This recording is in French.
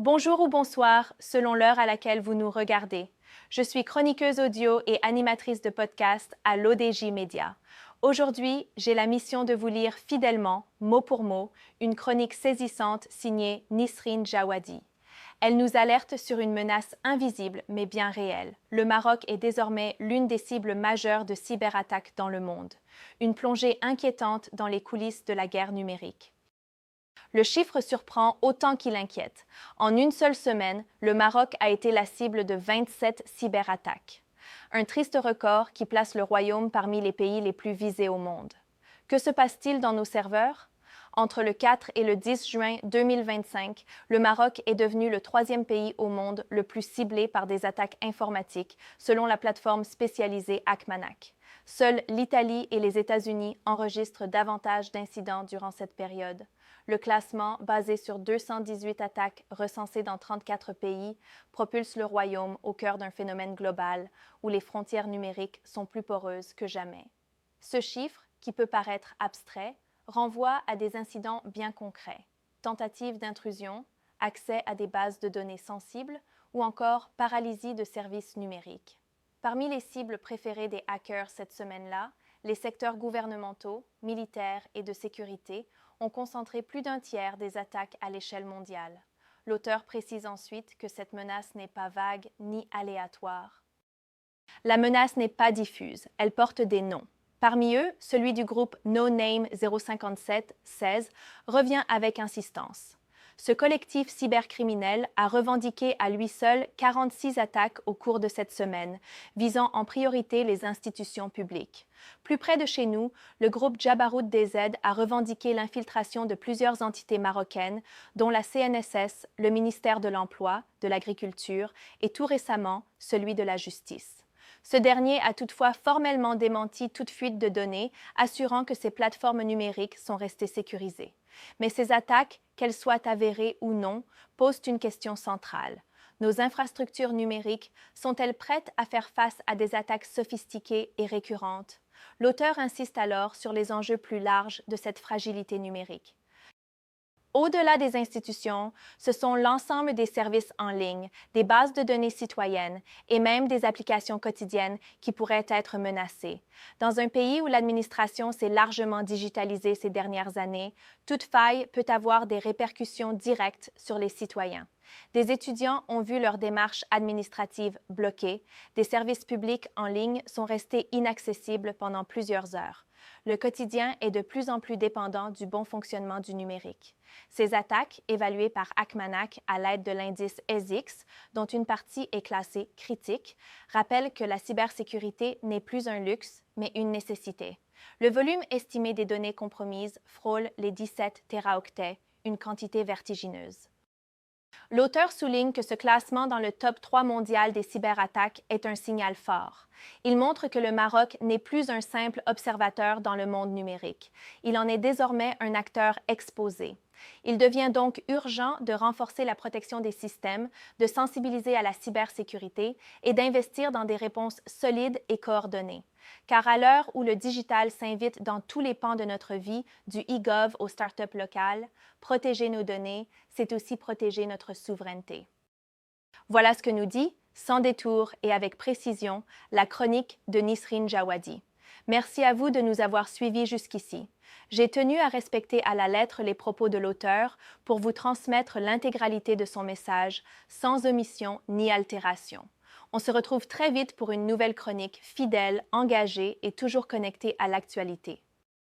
Bonjour ou bonsoir, selon l'heure à laquelle vous nous regardez. Je suis chroniqueuse audio et animatrice de podcast à l'ODJ Média. Aujourd'hui, j'ai la mission de vous lire fidèlement, mot pour mot, une chronique saisissante signée Nisrine Jawadi. Elle nous alerte sur une menace invisible mais bien réelle. Le Maroc est désormais l'une des cibles majeures de cyberattaques dans le monde. Une plongée inquiétante dans les coulisses de la guerre numérique. Le chiffre surprend autant qu'il inquiète. En une seule semaine, le Maroc a été la cible de 27 cyberattaques. Un triste record qui place le royaume parmi les pays les plus visés au monde. Que se passe-t-il dans nos serveurs? Entre le 4 et le 10 juin 2025, le Maroc est devenu le troisième pays au monde le plus ciblé par des attaques informatiques, selon la plateforme spécialisée Hacmanac. Seuls l'Italie et les États-Unis enregistrent davantage d'incidents durant cette période. Le classement, basé sur 218 attaques recensées dans 34 pays, propulse le royaume au cœur d'un phénomène global où les frontières numériques sont plus poreuses que jamais. Ce chiffre, qui peut paraître abstrait, renvoie à des incidents bien concrets, tentatives d'intrusion, accès à des bases de données sensibles ou encore paralysie de services numériques. Parmi les cibles préférées des hackers cette semaine-là, les secteurs gouvernementaux, militaires et de sécurité ont concentré plus d'un tiers des attaques à l'échelle mondiale. L'auteur précise ensuite que cette menace n'est pas vague ni aléatoire. La menace n'est pas diffuse, elle porte des noms. Parmi eux, celui du groupe No Name 057-16 revient avec insistance. Ce collectif cybercriminel a revendiqué à lui seul 46 attaques au cours de cette semaine, visant en priorité les institutions publiques. Plus près de chez nous, le groupe Jabarout DZ a revendiqué l'infiltration de plusieurs entités marocaines, dont la CNSS, le ministère de l'Emploi, de l'Agriculture et tout récemment celui de la Justice. Ce dernier a toutefois formellement démenti toute fuite de données, assurant que ces plateformes numériques sont restées sécurisées. Mais ces attaques, qu'elles soient avérées ou non, posent une question centrale. Nos infrastructures numériques sont-elles prêtes à faire face à des attaques sophistiquées et récurrentes? L'auteur insiste alors sur les enjeux plus larges de cette fragilité numérique. Au-delà des institutions, ce sont l'ensemble des services en ligne, des bases de données citoyennes et même des applications quotidiennes qui pourraient être menacées. Dans un pays où l'administration s'est largement digitalisée ces dernières années, toute faille peut avoir des répercussions directes sur les citoyens. Des étudiants ont vu leurs démarches administratives bloquées, des services publics en ligne sont restés inaccessibles pendant plusieurs heures. Le quotidien est de plus en plus dépendant du bon fonctionnement du numérique. Ces attaques, évaluées par Hacmanac à l'aide de l'indice ESIX, dont une partie est classée critique, rappellent que la cybersécurité n'est plus un luxe, mais une nécessité. Le volume estimé des données compromises frôle les 17 téraoctets, une quantité vertigineuse. L'auteur souligne que ce classement dans le top 3 mondial des cyberattaques est un signal fort. Il montre que le Maroc n'est plus un simple observateur dans le monde numérique. Il en est désormais un acteur exposé. Il devient donc urgent de renforcer la protection des systèmes, de sensibiliser à la cybersécurité et d'investir dans des réponses solides et coordonnées. Car à l'heure où le digital s'invite dans tous les pans de notre vie, du e-gov aux startups locales, protéger nos données, c'est aussi protéger notre souveraineté. Voilà ce que nous dit, sans détour et avec précision, la chronique de Nisrine Jawadi. Merci à vous de nous avoir suivis jusqu'ici. J'ai tenu à respecter à la lettre les propos de l'auteur pour vous transmettre l'intégralité de son message, sans omission ni altération. On se retrouve très vite pour une nouvelle chronique fidèle, engagée et toujours connectée à l'actualité.